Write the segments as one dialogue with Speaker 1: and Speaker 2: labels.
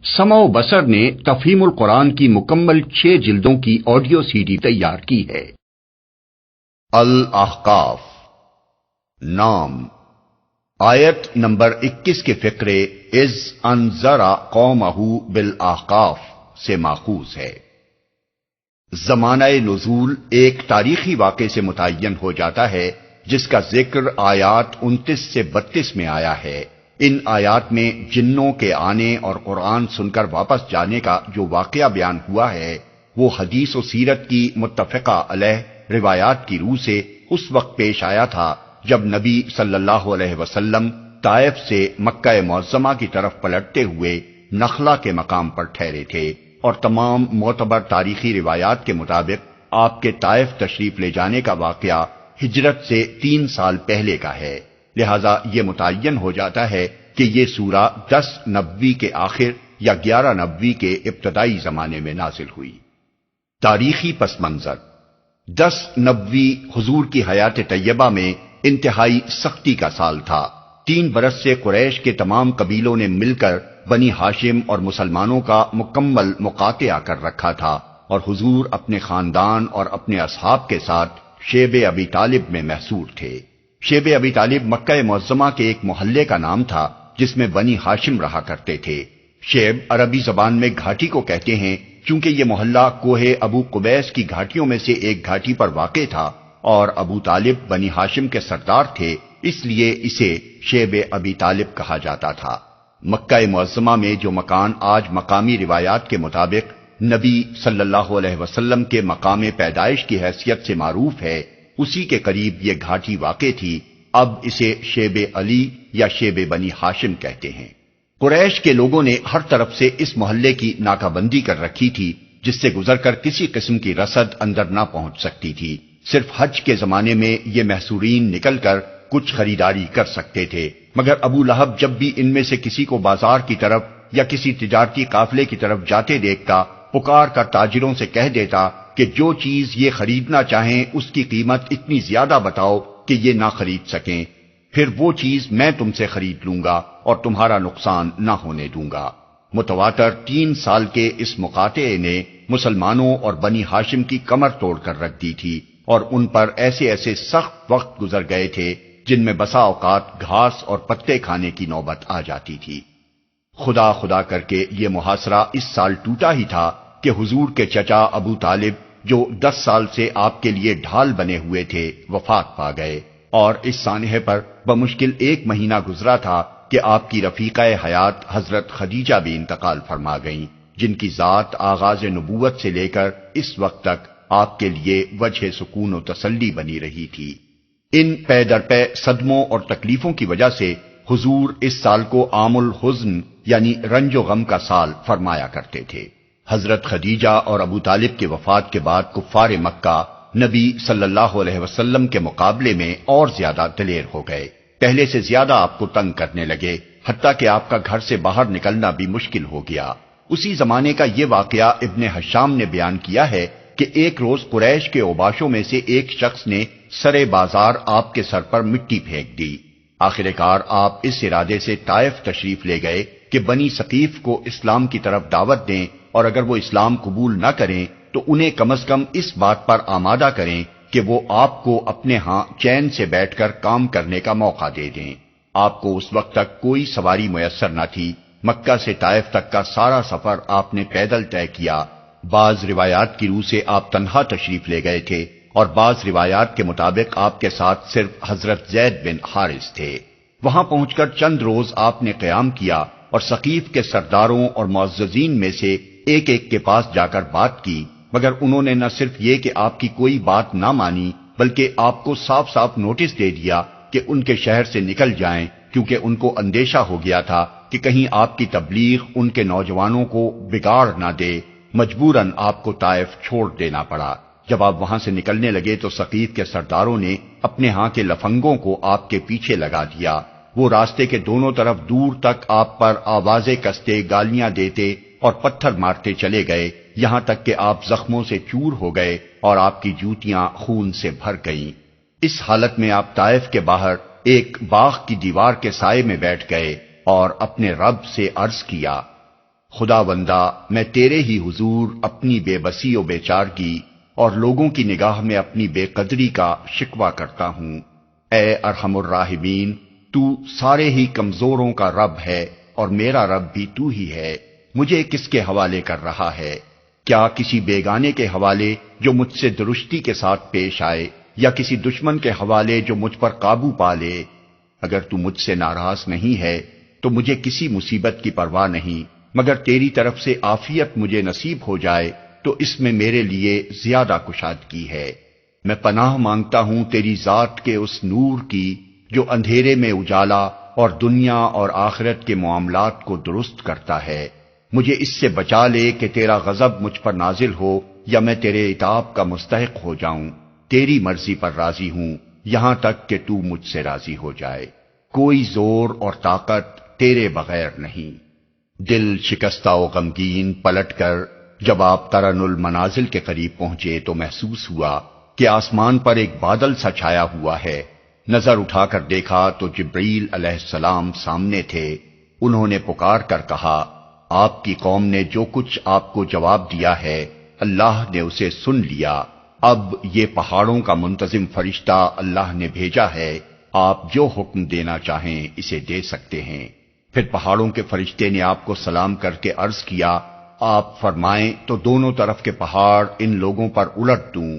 Speaker 1: سمع و بصر نے تفہیم القرآن کی مکمل 6 جلدوں کی آڈیو سی ڈی تیار کی ہے۔ الاحقاف نام آیت نمبر 21 کے فقرے اذ انذر قومہ بالاحقاف سے ماخوذ ہے۔ زمانہ نزول ایک تاریخی واقعے سے متعین ہو جاتا ہے جس کا ذکر آیات 29 سے 32 میں آیا ہے۔ ان آیات میں جنوں کے آنے اور قرآن سن کر واپس جانے کا جو واقعہ بیان ہوا ہے وہ حدیث و سیرت کی متفقہ علیہ روایات کی روح سے اس وقت پیش آیا تھا جب نبی صلی اللہ علیہ وسلم طائف سے مکہ معظمہ کی طرف پلٹتے ہوئے نخلا کے مقام پر ٹھہرے تھے، اور تمام معتبر تاریخی روایات کے مطابق آپ کے طائف تشریف لے جانے کا واقعہ ہجرت سے 3 سال پہلے کا ہے۔ لہذا یہ متعین ہو جاتا ہے کہ یہ سورہ 10 نبوی کے آخر یا 11 نبوی کے ابتدائی زمانے میں نازل ہوئی۔ تاریخی پس منظر 10 نبوی حضور کی حیات طیبہ میں انتہائی سختی کا سال تھا۔ 3 برس سے قریش کے تمام قبیلوں نے مل کر بنی ہاشم اور مسلمانوں کا مکمل مقاطعہ کر رکھا تھا، اور حضور اپنے خاندان اور اپنے اصحاب کے ساتھ شیب ابی طالب میں محصور تھے۔ شیب ابی طالب مکہ معظمہ کے ایک محلے کا نام تھا جس میں بنی ہاشم رہا کرتے تھے۔ شیب عربی زبان میں گھاٹی کو کہتے ہیں چونکہ یہ محلہ کوہ ابو قبیس کی گھاٹیوں میں سے ایک گھاٹی پر واقع تھا، اور ابو طالب بنی ہاشم کے سردار تھے، اس لیے اسے شیب ابی طالب کہا جاتا تھا۔ مکہ معظمہ میں جو مکان آج مقامی روایات کے مطابق نبی صلی اللہ علیہ وسلم کے مقام پیدائش کی حیثیت سے معروف ہے، اسی کے قریب یہ گھاٹی واقع تھی۔ اب اسے شیب علی یا شیب بنی ہاشم کہتے ہیں۔ قریش کے لوگوں نے ہر طرف سے اس محلے کی ناکہ بندی کر رکھی تھی جس سے گزر کر کسی قسم کی رسد اندر نہ پہنچ سکتی تھی۔ صرف حج کے زمانے میں یہ محصورین نکل کر کچھ خریداری کر سکتے تھے، مگر ابو لہب جب بھی ان میں سے کسی کو بازار کی طرف یا کسی تجارتی قافلے کی طرف جاتے دیکھتا، پکار کر تاجروں سے کہہ دیتا کہ جو چیز یہ خریدنا چاہیں اس کی قیمت اتنی زیادہ بتاؤ کہ یہ نہ خرید سکیں، پھر وہ چیز میں تم سے خرید لوں گا اور تمہارا نقصان نہ ہونے دوں گا۔ متواتر 3 سال کے اس مقاطعے نے مسلمانوں اور بنی ہاشم کی کمر توڑ کر رکھ دی تھی، اور ان پر ایسے ایسے سخت وقت گزر گئے تھے جن میں بسا اوقات گھاس اور پتے کھانے کی نوبت آ جاتی تھی۔ خدا خدا کر کے یہ محاصرہ اس سال ٹوٹا ہی تھا کہ حضور کے چچا ابو طالب جو 10 سال سے آپ کے لیے ڈھال بنے ہوئے تھے وفات پا گئے، اور اس سانحے پر بمشکل 1 مہینہ گزرا تھا کہ آپ کی رفیقہ حیات حضرت خدیجہ بھی انتقال فرما گئیں، جن کی ذات آغاز نبوت سے لے کر اس وقت تک آپ کے لیے وجہ سکون و تسلی بنی رہی تھی۔ ان پے در پے صدموں اور تکلیفوں کی وجہ سے حضور اس سال کو عام الحزن یعنی رنج و غم کا سال فرمایا کرتے تھے۔ حضرت خدیجہ اور ابو طالب کے وفات کے بعد کفار مکہ نبی صلی اللہ علیہ وسلم کے مقابلے میں اور زیادہ دلیر ہو گئے، پہلے سے زیادہ آپ کو تنگ کرنے لگے، حتیٰ کہ آپ کا گھر سے باہر نکلنا بھی مشکل ہو گیا۔ اسی زمانے کا یہ واقعہ ابن حشام نے بیان کیا ہے کہ ایک روز قریش کے اوباشوں میں سے ایک شخص نے سرے بازار آپ کے سر پر مٹی پھینک دی۔ آخر کار آپ اس ارادے سے طائف تشریف لے گئے کہ بنی ثقیف کو اسلام کی طرف دعوت دیں، اور اگر وہ اسلام قبول نہ کریں تو انہیں کم از کم اس بات پر آمادہ کریں کہ وہ آپ کو اپنے ہاں چین سے بیٹھ کر کام کرنے کا موقع دے دیں۔ آپ کو اس وقت تک کوئی سواری میسر نہ تھی، مکہ سے طائف تک کا سارا سفر آپ نے پیدل طے کیا۔ بعض روایات کی روح سے آپ تنہا تشریف لے گئے تھے، اور بعض روایات کے مطابق آپ کے ساتھ صرف حضرت زید بن حارث تھے۔ وہاں پہنچ کر چند روز آپ نے قیام کیا اور ثقیف کے سرداروں اور معززین میں سے ایک ایک کے پاس جا کر بات کی، مگر انہوں نے نہ صرف یہ کہ آپ کی کوئی بات نہ مانی بلکہ آپ کو صاف صاف نوٹس دے دیا کہ ان کے شہر سے نکل جائیں، کیونکہ ان کو اندیشہ ہو گیا تھا کہ کہیں آپ کی تبلیغ ان کے نوجوانوں کو بگاڑ نہ دے۔ مجبوراً آپ کو طائف چھوڑ دینا پڑا۔ جب آپ وہاں سے نکلنے لگے تو ثقیف کے سرداروں نے اپنے ہاں کے لفنگوں کو آپ کے پیچھے لگا دیا۔ وہ راستے کے دونوں طرف دور تک آپ پر آوازیں کستے، گالیاں دیتے اور پتھر مارتے چلے گئے، یہاں تک کہ آپ زخموں سے چور ہو گئے اور آپ کی جوتیاں خون سے بھر گئیں۔ اس حالت میں آپ طائف کے باہر ایک باغ کی دیوار کے سائے میں بیٹھ گئے اور اپنے رب سے عرض کیا، خدا بندہ میں تیرے ہی حضور اپنی بے بسی و بے چارگی اور لوگوں کی نگاہ میں اپنی بے قدری کا شکوہ کرتا ہوں۔ اے ارحم الراحمین، تو سارے ہی کمزوروں کا رب ہے اور میرا رب بھی تو ہی ہے۔ مجھے کس کے حوالے کر رہا ہے؟ کیا کسی بیگانے کے حوالے جو مجھ سے درستی کے ساتھ پیش آئے، یا کسی دشمن کے حوالے جو مجھ پر قابو پا لے؟ اگر تو مجھ سے ناراض نہیں ہے تو مجھے کسی مصیبت کی پرواہ نہیں، مگر تیری طرف سے عافیت مجھے نصیب ہو جائے تو اس میں میرے لیے زیادہ کشادگی ہے۔ میں پناہ مانگتا ہوں تیری ذات کے اس نور کی جو اندھیرے میں اجالا اور دنیا اور آخرت کے معاملات کو درست کرتا ہے۔ مجھے اس سے بچا لے کہ تیرا غضب مجھ پر نازل ہو یا میں تیرے عتاب کا مستحق ہو جاؤں۔ تیری مرضی پر راضی ہوں یہاں تک کہ تو مجھ سے راضی ہو جائے۔ کوئی زور اور طاقت تیرے بغیر نہیں۔ دل شکستہ و غمگین پلٹ کر جب آپ ترن المنازل کے قریب پہنچے تو محسوس ہوا کہ آسمان پر ایک بادل سا چھایا ہوا ہے۔ نظر اٹھا کر دیکھا تو جبرائیل علیہ السلام سامنے تھے۔ انہوں نے پکار کر کہا، آپ کی قوم نے جو کچھ آپ کو جواب دیا ہے اللہ نے اسے سن لیا۔ اب یہ پہاڑوں کا منتظم فرشتہ اللہ نے بھیجا ہے، آپ جو حکم دینا چاہیں اسے دے سکتے ہیں۔ پھر پہاڑوں کے فرشتے نے آپ کو سلام کر کے عرض کیا، آپ فرمائیں تو دونوں طرف کے پہاڑ ان لوگوں پر الٹ دوں؟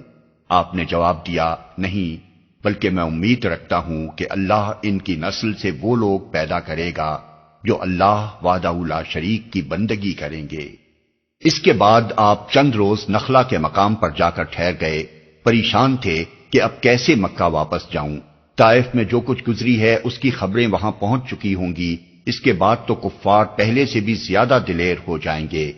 Speaker 1: آپ نے جواب دیا، نہیں، بلکہ میں امید رکھتا ہوں کہ اللہ ان کی نسل سے وہ لوگ پیدا کرے گا جو اللہ وحدہ لا شریک کی بندگی کریں گے۔ اس کے بعد آپ چند روز نخلا کے مقام پر جا کر ٹھہر گئے۔ پریشان تھے کہ اب کیسے مکہ واپس جاؤں۔ طائف میں جو کچھ گزری ہے اس کی خبریں وہاں پہنچ چکی ہوں گی، اس کے بعد تو کفار پہلے سے بھی زیادہ دلیر ہو جائیں گے۔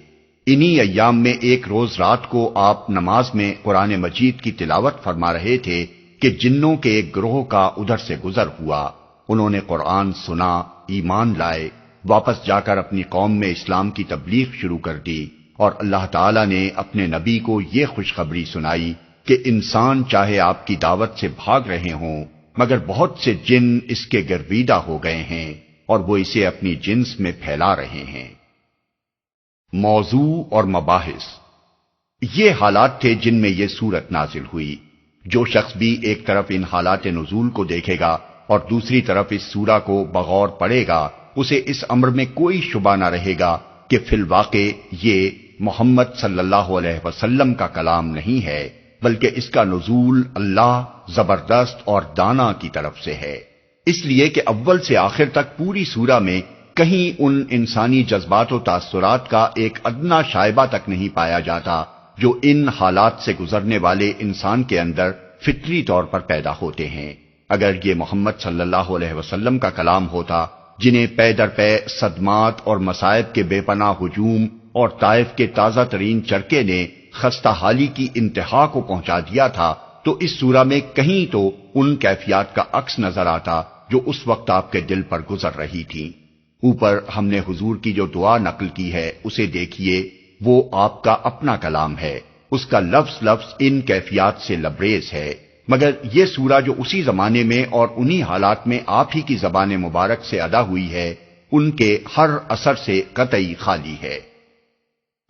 Speaker 1: انہی ایام میں ایک روز رات کو آپ نماز میں قرآن مجید کی تلاوت فرما رہے تھے کہ جنوں کے ایک گروہ کا ادھر سے گزر ہوا۔ انہوں نے قرآن سنا، ایمان لائے، واپس جا کر اپنی قوم میں اسلام کی تبلیغ شروع کر دی، اور اللہ تعالیٰ نے اپنے نبی کو یہ خوشخبری سنائی کہ انسان چاہے آپ کی دعوت سے بھاگ رہے ہوں مگر بہت سے جن اس کے گرویدہ ہو گئے ہیں اور وہ اسے اپنی جنس میں پھیلا رہے ہیں۔ موضوع اور مباحث، یہ حالات تھے جن میں یہ سورت نازل ہوئی۔ جو شخص بھی ایک طرف ان حالات نزول کو دیکھے گا اور دوسری طرف اس سورہ کو بغور پڑھے گا، اسے اس امر میں کوئی شبہ نہ رہے گا کہ فی الواقع یہ محمد صلی اللہ علیہ وسلم کا کلام نہیں ہے، بلکہ اس کا نزول اللہ زبردست اور دانا کی طرف سے ہے۔ اس لیے کہ اول سے آخر تک پوری سورہ میں کہیں ان انسانی جذبات و تاثرات کا ایک ادنا شائبہ تک نہیں پایا جاتا جو ان حالات سے گزرنے والے انسان کے اندر فطری طور پر پیدا ہوتے ہیں۔ اگر یہ محمد صلی اللہ علیہ وسلم کا کلام ہوتا جنہیں پے در پے صدمات اور مصائب کے بے پناہ ہجوم اور طائف کے تازہ ترین چرکے نے خستہ حالی کی انتہا کو پہنچا دیا تھا، تو اس سورہ میں کہیں تو ان کیفیات کا عکس نظر آتا جو اس وقت آپ کے دل پر گزر رہی تھی۔ اوپر ہم نے حضور کی جو دعا نقل کی ہے اسے دیکھیے، وہ آپ کا اپنا کلام ہے، اس کا لفظ لفظ ان کیفیات سے لبریز ہے، مگر یہ سورہ جو اسی زمانے میں اور انہی حالات میں آپ ہی کی زبان مبارک سے ادا ہوئی ہے، ان کے ہر اثر سے قطعی خالی ہے۔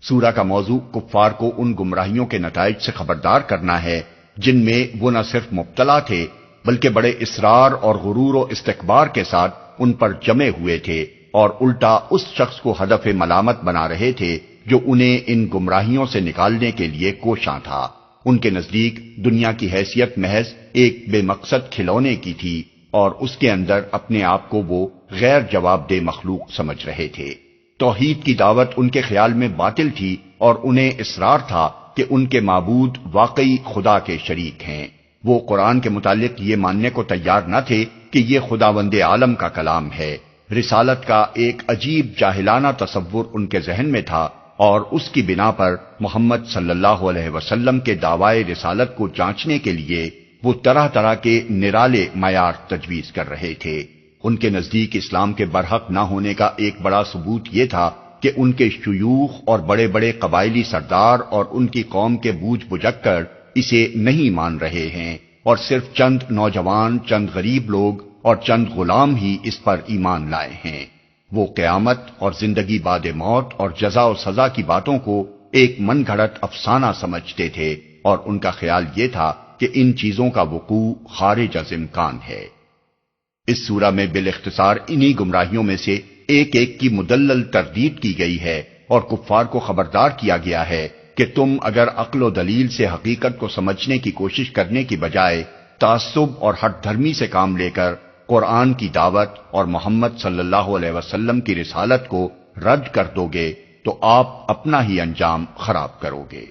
Speaker 1: سورہ کا موضوع کفار کو ان گمراہیوں کے نتائج سے خبردار کرنا ہے جن میں وہ نہ صرف مبتلا تھے بلکہ بڑے اصرار اور غرور و استکبار کے ساتھ ان پر جمے ہوئے تھے، اور الٹا اس شخص کو ہدف ملامت بنا رہے تھے جو انہیں ان گمراہیوں سے نکالنے کے لیے کوشاں تھا۔ ان کے نزدیک دنیا کی حیثیت محض ایک بے مقصد کھلونے کی تھی، اور اس کے اندر اپنے آپ کو وہ غیر جواب دہ مخلوق سمجھ رہے تھے۔ توحید کی دعوت ان کے خیال میں باطل تھی، اور انہیں اصرار تھا کہ ان کے معبود واقعی خدا کے شریک ہیں۔ وہ قرآن کے متعلق یہ ماننے کو تیار نہ تھے کہ یہ خداوند عالم کا کلام ہے۔ رسالت کا ایک عجیب جاہلانہ تصور ان کے ذہن میں تھا، اور اس کی بنا پر محمد صلی اللہ علیہ وسلم کے دعوی رسالت کو جانچنے کے لیے وہ طرح طرح کے نرالے معیار تجویز کر رہے تھے۔ ان کے نزدیک اسلام کے برحق نہ ہونے کا ایک بڑا ثبوت یہ تھا کہ ان کے شیوخ اور بڑے بڑے قبائلی سردار اور ان کی قوم کے بوجھ بجک اسے نہیں مان رہے ہیں، اور صرف چند نوجوان، چند غریب لوگ اور چند غلام ہی اس پر ایمان لائے ہیں۔ وہ قیامت اور زندگی بعد موت اور جزا و سزا کی باتوں کو ایک من گھڑت افسانہ سمجھتے تھے، اور ان کا خیال یہ تھا کہ ان چیزوں کا وقوع خارج از امکان ہے۔ اس سورہ میں بالاختصار انہی گمراہیوں میں سے ایک ایک کی مدلل تردید کی گئی ہے، اور کفار کو خبردار کیا گیا ہے کہ تم اگر عقل و دلیل سے حقیقت کو سمجھنے کی کوشش کرنے کی بجائے تعصب اور ہٹ دھرمی سے کام لے کر قرآن کی دعوت اور محمد صلی اللہ علیہ وسلم کی رسالت کو رد کر دو گے تو آپ اپنا ہی انجام خراب کرو گے۔